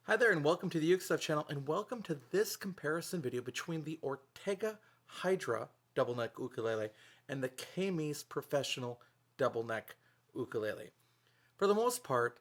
Hi there and welcome to the UkeStuff channel and welcome to this comparison video between the Ortega Hydra double neck ukulele and the Kmise professional double neck ukulele. For the most part,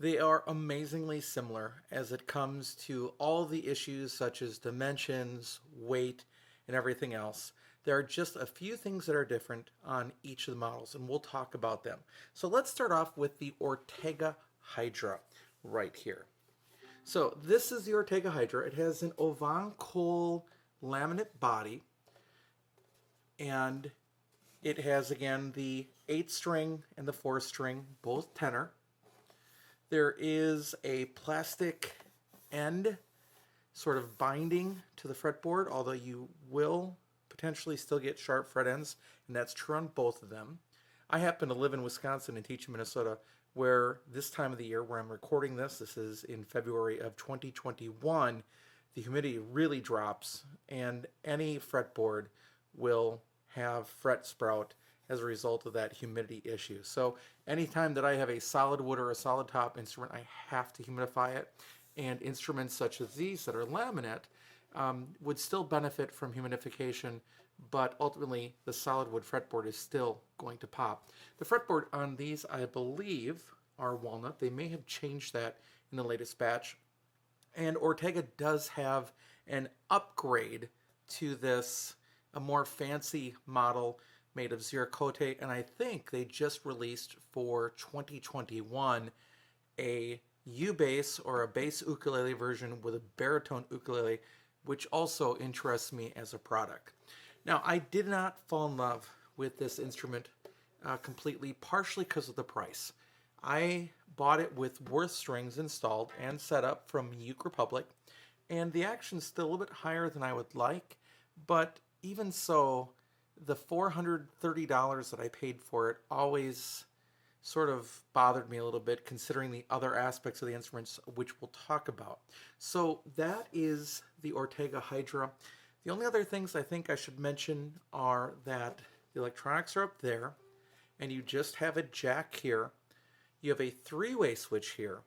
they are amazingly similar as it comes to all the issues such as dimensions, weight, and everything else. There are just a few things that are different on each of the models and we'll talk about them. So let's start off with the Ortega Hydra right here. So this is the Ortega Hydra. It has an Ovancol laminate body, and it has, again, the 8-string and the 4-string, both tenor. There is a plastic end sort of binding to the fretboard, although you will potentially still get sharp fret ends, and that's true on both of them. I happen to live in Wisconsin and teach in Minnesota, where this time of the year where I'm recording this is in February of 2021, the humidity really drops and any fretboard will have fret sprout as a result of that humidity issue. So anytime that I have a solid wood or a solid top instrument, I have to humidify it. And instruments such as these that are laminate would still benefit from humidification, but ultimately the solid wood fretboard is still going to pop. The fretboard on these, I believe, are walnut. They may have changed that in the latest batch. And Ortega does have an upgrade to this, a more fancy model made of ziricote, and I think they just released for 2021 a U-bass or a bass ukulele version with a baritone ukulele, which also interests me as a product. Now, I did not fall in love with this instrument completely, partially because of the price. I bought it with Worth strings installed and set up from Uke Republic, and the action's still a little bit higher than I would like, but even so, the $430 that I paid for it always sort of bothered me a little bit, considering the other aspects of the instruments, which we'll talk about. So that is the Ortega Hydra. The only other things I think I should mention are that the electronics are up there, and you just have a jack here. You have a three-way switch here,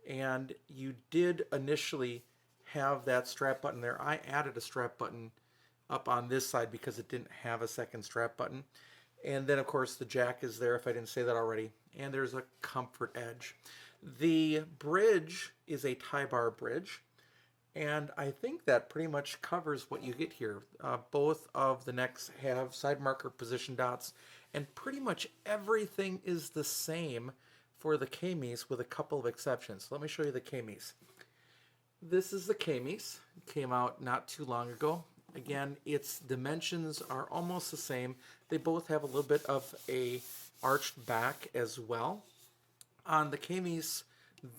and you did initially have that strap button there. I added a strap button up on this side because it didn't have a second strap button. And then, of course, the jack is there, if I didn't say that already. And there's a comfort edge. The bridge is a tie bar bridge. And I think that pretty much covers what you get here. Both of the necks have side marker position dots. And pretty much everything is the same for the Kmise with a couple of exceptions. Let me show you the Kmise. This is the Kmise. It came out not too long ago. Again, its dimensions are almost the same. They both have a little bit of a arched back as well. On the Kmise,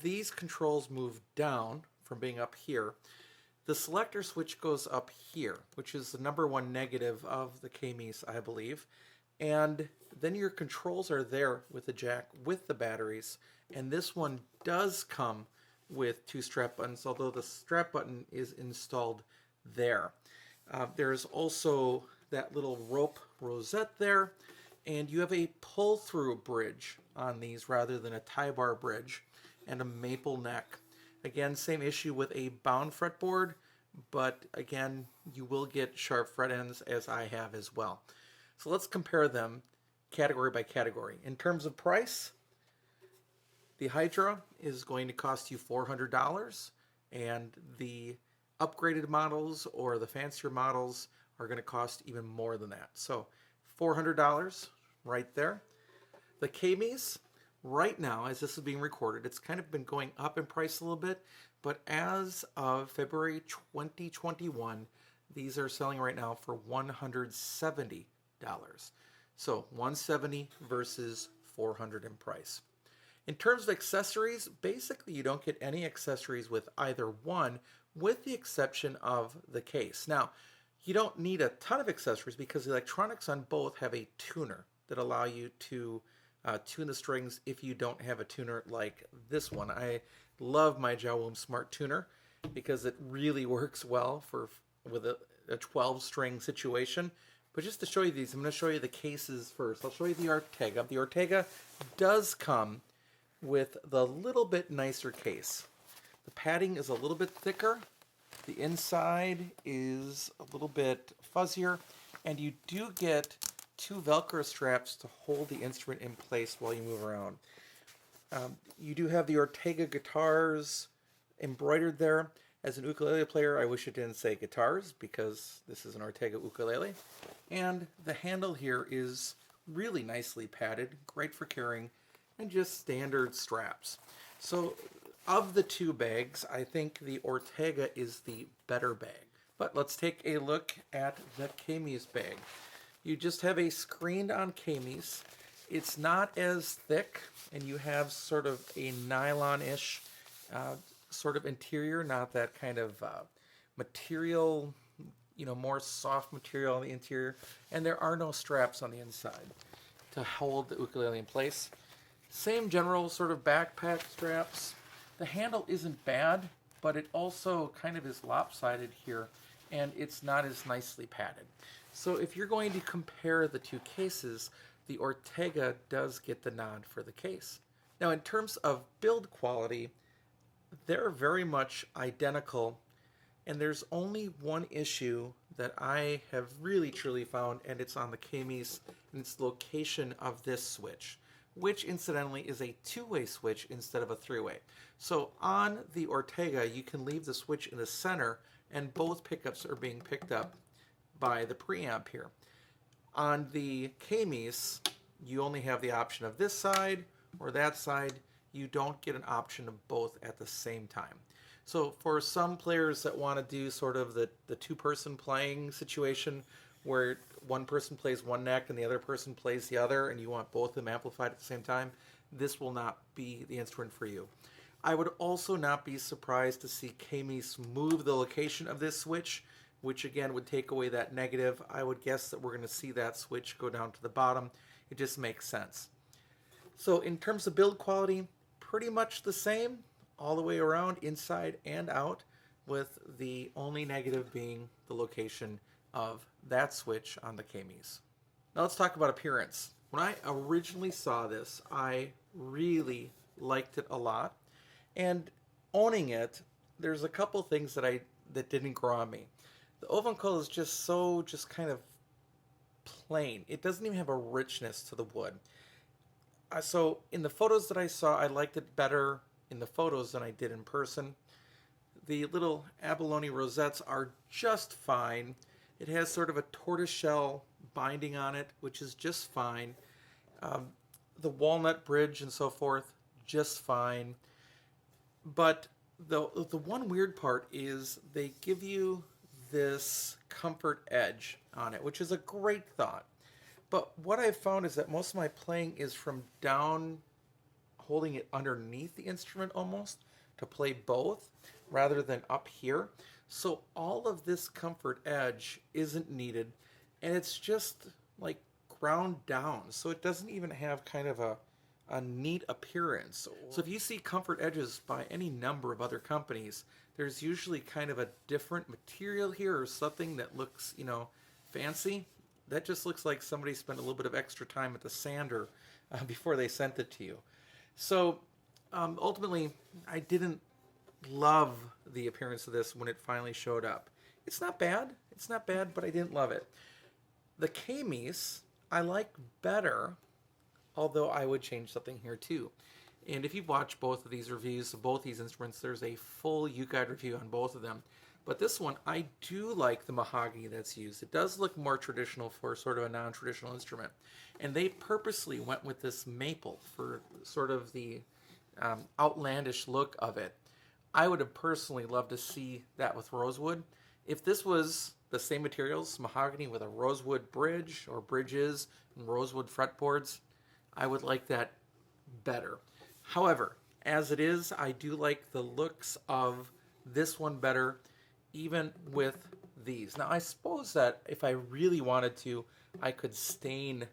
these controls move down from being up here. The selector switch goes up here, which is the number one negative of the Kmise, I believe. And then your controls are there with the jack, with the batteries. And this one does come with two strap buttons, although the strap button is installed there. There's also that little rope rosette there, and you have a pull-through bridge on these rather than a tie bar bridge, and a maple neck. Again, same issue with a bound fretboard, but again, you will get sharp fret ends as I have as well. So let's compare them category by category. In terms of price, the Hydra is going to cost you $400, and the upgraded models or the fancier models are going to cost even more than that. So $400 right there. The Kmise, right now, as this is being recorded, it's kind of been going up in price a little bit, but as of February 2021, these are selling right now for $170. So $170 versus $400 in price. In terms of accessories, basically you don't get any accessories with either one, with the exception of the case. Now, you don't need a ton of accessories because the electronics on both have a tuner that allow you to tune the strings if you don't have a tuner like this one. I love my Jawum Smart Tuner because it really works well with a 12-string situation. But just to show you these, I'm going to show you the cases first. I'll show you the Ortega. The Ortega does come with the little bit nicer case. The padding is a little bit thicker. The inside is a little bit fuzzier, and you do get 2 Velcro straps to hold the instrument in place while you move around. You do have the Ortega guitars embroidered there. As an ukulele player, I wish it didn't say guitars because this is an Ortega ukulele. And the handle here is really nicely padded, great for carrying, and just standard straps. So of the 2 bags, I think the Ortega is the better bag. But let's take a look at the Kmise bag. You just have a screened-on Kmise. It's not as thick, and you have sort of a nylon-ish sort of interior, not that kind of material, more soft material on the interior. And there are no straps on the inside to hold the ukulele in place. Same general sort of backpack straps. The handle isn't bad, but it also kind of is lopsided here, and it's not as nicely padded. So if you're going to compare the 2 cases, the Ortega does get the nod for the case. Now, in terms of build quality, they're very much identical, and there's only one issue that I have really truly found, and it's on the Kmise, and it's the location of this switch, which incidentally is a 2-way switch instead of a 3-way. So on the Ortega, you can leave the switch in the center, and both pickups are being picked up by the preamp here. On the Kmise, you only have the option of this side or that side. You don't get an option of both at the same time. So for some players that want to do sort of the 2-person playing situation where one person plays one neck and the other person plays the other, and you want both of them amplified at the same time, this will not be the instrument for you. I would also not be surprised to see Kmise move the location of this switch, which again would take away that negative. I would guess that we're going to see that switch go down to the bottom. It just makes sense. So in terms of build quality, pretty much the same all the way around, inside and out, with the only negative being the location of that switch on the Kmise. Now let's talk about appearance. When I originally saw this, I really liked it a lot. And owning it, there's a couple things that didn't grow on me. The oven coil is just kind of plain. It doesn't even have a richness to the wood. So in the photos that I saw, I liked it better in the photos than I did in person. The little abalone rosettes are just fine. It has sort of a tortoiseshell binding on it, which is just fine. The walnut bridge and so forth, just fine. But the one weird part is they give you this comfort edge on it, which is a great thought. But what I've found is that most of my playing is from down, holding it underneath the instrument almost, to play both, rather than up here. So all of this comfort edge isn't needed, and it's just like ground down. So it doesn't even have kind of a neat appearance. So if you see comfort edges by any number of other companies, there's usually kind of a different material here or something that looks, fancy. That just looks like somebody spent a little bit of extra time at the sander before they sent it to you. So ultimately, I didn't love the appearance of this when it finally showed up. It's not bad, but I didn't love it. The Kmise I like better, although I would change something here too. And if you've watched both of these reviews of both these instruments, there's a full UKUI review on both of them. But this one, I do like the mahogany that's used. It does look more traditional for sort of a non-traditional instrument. And they purposely went with this maple for sort of the outlandish look of it. I would have personally loved to see that with rosewood. If this was the same materials, mahogany with a rosewood bridge or bridges and rosewood fretboards, I would like that better. However, as it is, I do like the looks of this one better, even with these. Now, I suppose that if I really wanted to, I could stain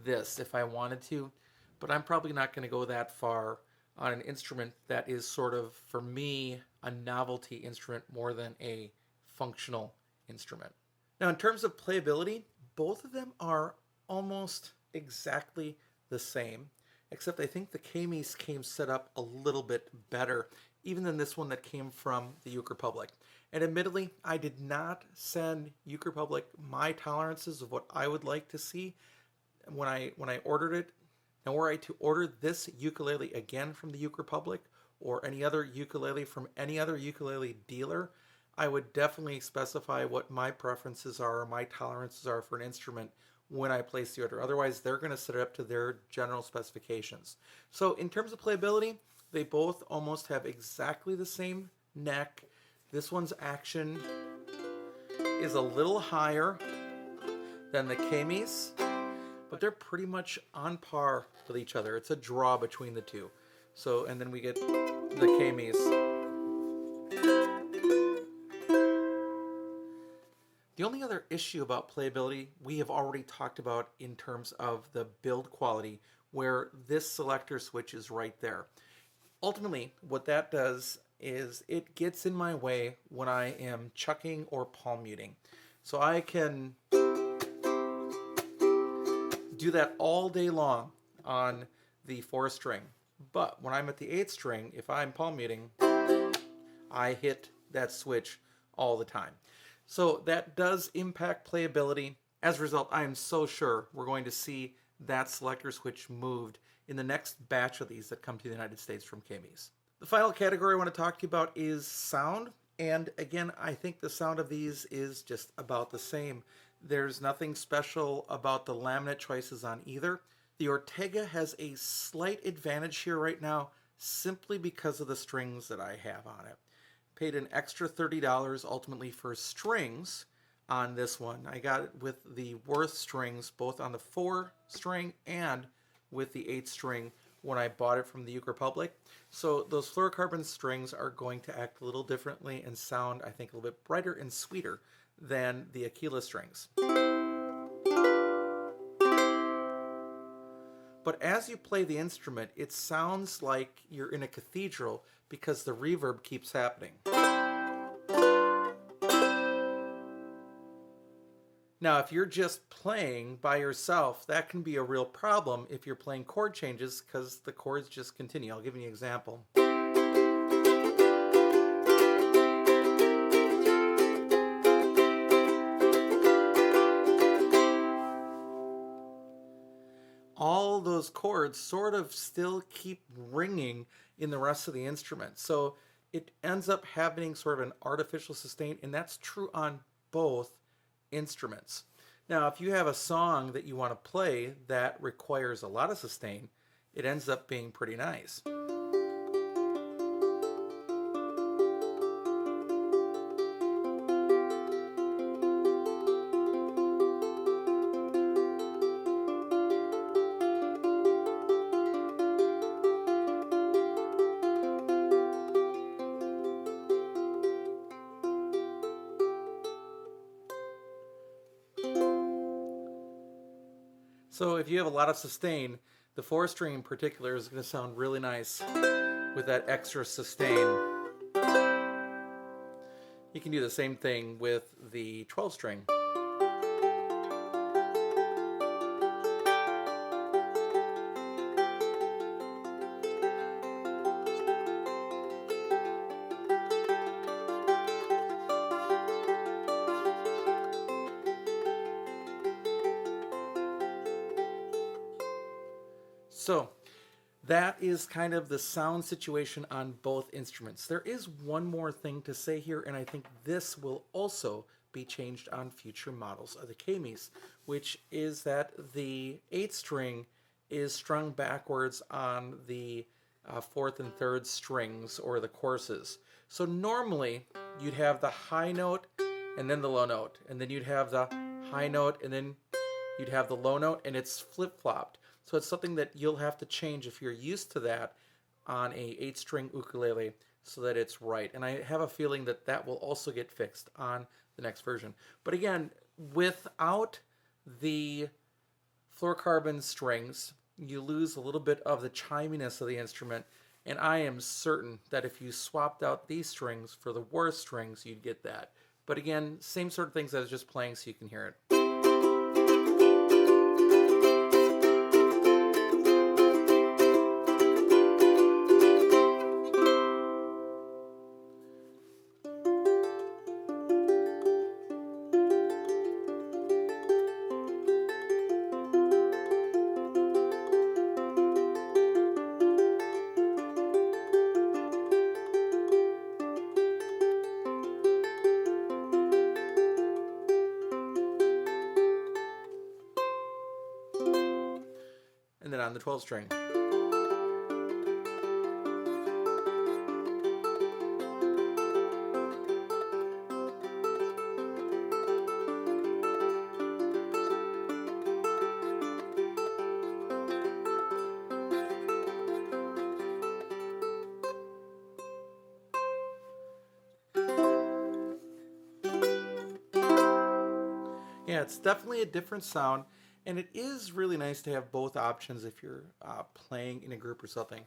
this if I wanted to, but I'm probably not going to go that far on an instrument that is sort of, for me, a novelty instrument more than a functional instrument. Now, in terms of playability, both of them are almost exactly the same, except I think the Kmise came set up a little bit better even than this one that came from the Uke Republic. And admittedly, I did not send Uke Republic my tolerances of what I would like to see when I ordered it. Now, were I to order this ukulele again from the Uke Republic or any other ukulele from any other ukulele dealer, I would definitely specify what my preferences are or my tolerances are for an instrument when I place the order. Otherwise, they're going to set it up to their general specifications. So in terms of playability, they both almost have exactly the same neck. This one's action is a little higher than the Kmise, but they're pretty much on par with each other. It's a draw between the two. So, and then we get the Kmise. The only other issue about playability we have already talked about in terms of the build quality, where this selector switch is right there. Ultimately, what that does is it gets in my way when I am chucking or palm muting. So I can do that all day long on the 4th string. But when I'm at the 8th string, if I'm palm muting, I hit that switch all the time. So that does impact playability. As a result, I am so sure we're going to see that selector switch moved in the next batch of these that come to the United States from Kmise. The final category I want to talk to you about is sound. And again, I think the sound of these is just about the same. There's nothing special about the laminate choices on either. The Ortega has a slight advantage here right now simply because of the strings that I have on it. Paid an extra $30 ultimately for strings on this one. I got it with the Worth strings both on the 4 string and with the 8 string when I bought it from the Uke Republic. So those fluorocarbon strings are going to act a little differently and sound, I think, a little bit brighter and sweeter than the Aquila strings. But as you play the instrument, it sounds like you're in a cathedral because the reverb keeps happening. Now, if you're just playing by yourself, that can be a real problem if you're playing chord changes because the chords just continue. I'll give you an example. All those chords sort of still keep ringing in the rest of the instrument. So it ends up having sort of an artificial sustain, and that's true on both instruments. Now, if you have a song that you want to play that requires a lot of sustain, it ends up being pretty nice. So if you have a lot of sustain, the 4 string in particular is going to sound really nice with that extra sustain. You can do the same thing with the 12 string. So that is kind of the sound situation on both instruments. There is one more thing to say here, and I think this will also be changed on future models of the Kmise, which is that the 8th string is strung backwards on the 4th and 3rd strings, or the courses. So normally you'd have the high note and then the low note, and then you'd have the high note and then you'd have the low note, and it's flip-flopped. So it's something that you'll have to change if you're used to that on a 8-string ukulele so that it's right. And I have a feeling that that will also get fixed on the next version. But again, without the fluorocarbon strings, you lose a little bit of the chiminess of the instrument. And I am certain that if you swapped out these strings for the Worth strings, you'd get that. But again, same sort of things I was just playing so you can hear it. on the 12 string. Yeah, it's definitely a different sound, and it is really nice to have both options if you're playing in a group or something.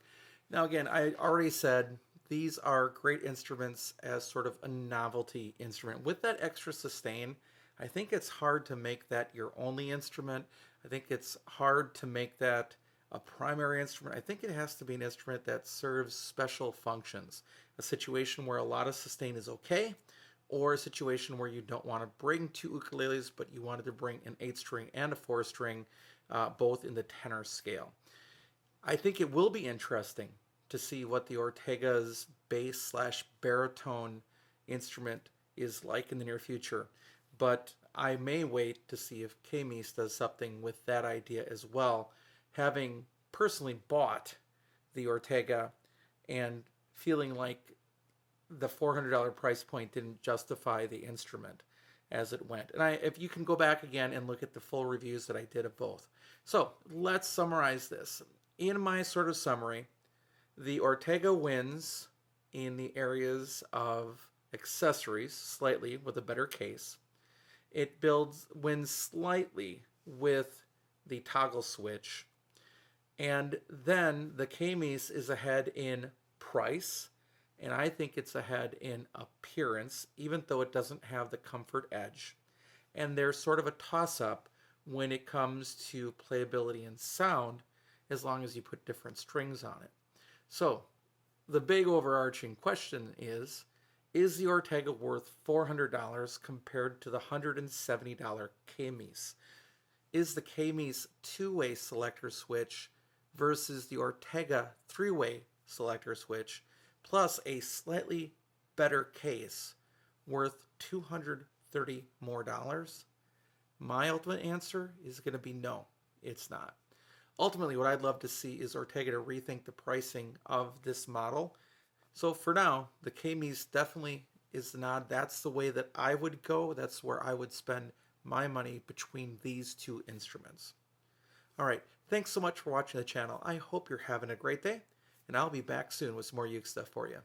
Now, again, I already said these are great instruments as sort of a novelty instrument. With that extra sustain, I think it's hard to make that your only instrument. I think it's hard to make that a primary instrument. I think it has to be an instrument that serves special functions. A situation where a lot of sustain is okay, or a situation where you don't want to bring two ukuleles, but you wanted to bring an 8-string and a 4-string, both in the tenor scale. I think it will be interesting to see what the Ortega's bass slash baritone instrument is like in the near future, but I may wait to see if Kmise does something with that idea as well, having personally bought the Ortega and feeling like the $400 price point didn't justify the instrument as it went. And if you can go back again and look at the full reviews that I did of both. So let's summarize this. In my sort of summary, the Ortega wins in the areas of accessories slightly with a better case. It wins slightly with the toggle switch. And then the Kmise is ahead in price, and I think it's ahead in appearance, even though it doesn't have the comfort edge. And there's sort of a toss-up when it comes to playability and sound, as long as you put different strings on it. So the big overarching question is the Ortega worth $400 compared to the $170 Kmise? Is the Kmise two-way selector switch versus the Ortega three-way selector switch, plus a slightly better case, worth $230 more? My ultimate answer is going to be no, it's not. Ultimately, what I'd love to see is Ortega to rethink the pricing of this model. So for now, the Kmise definitely is the nod. That's the way that I would go. That's where I would spend my money between these two instruments. All right, thanks so much for watching the channel. I hope you're having a great day, and I'll be back soon with some more Uke stuff for you.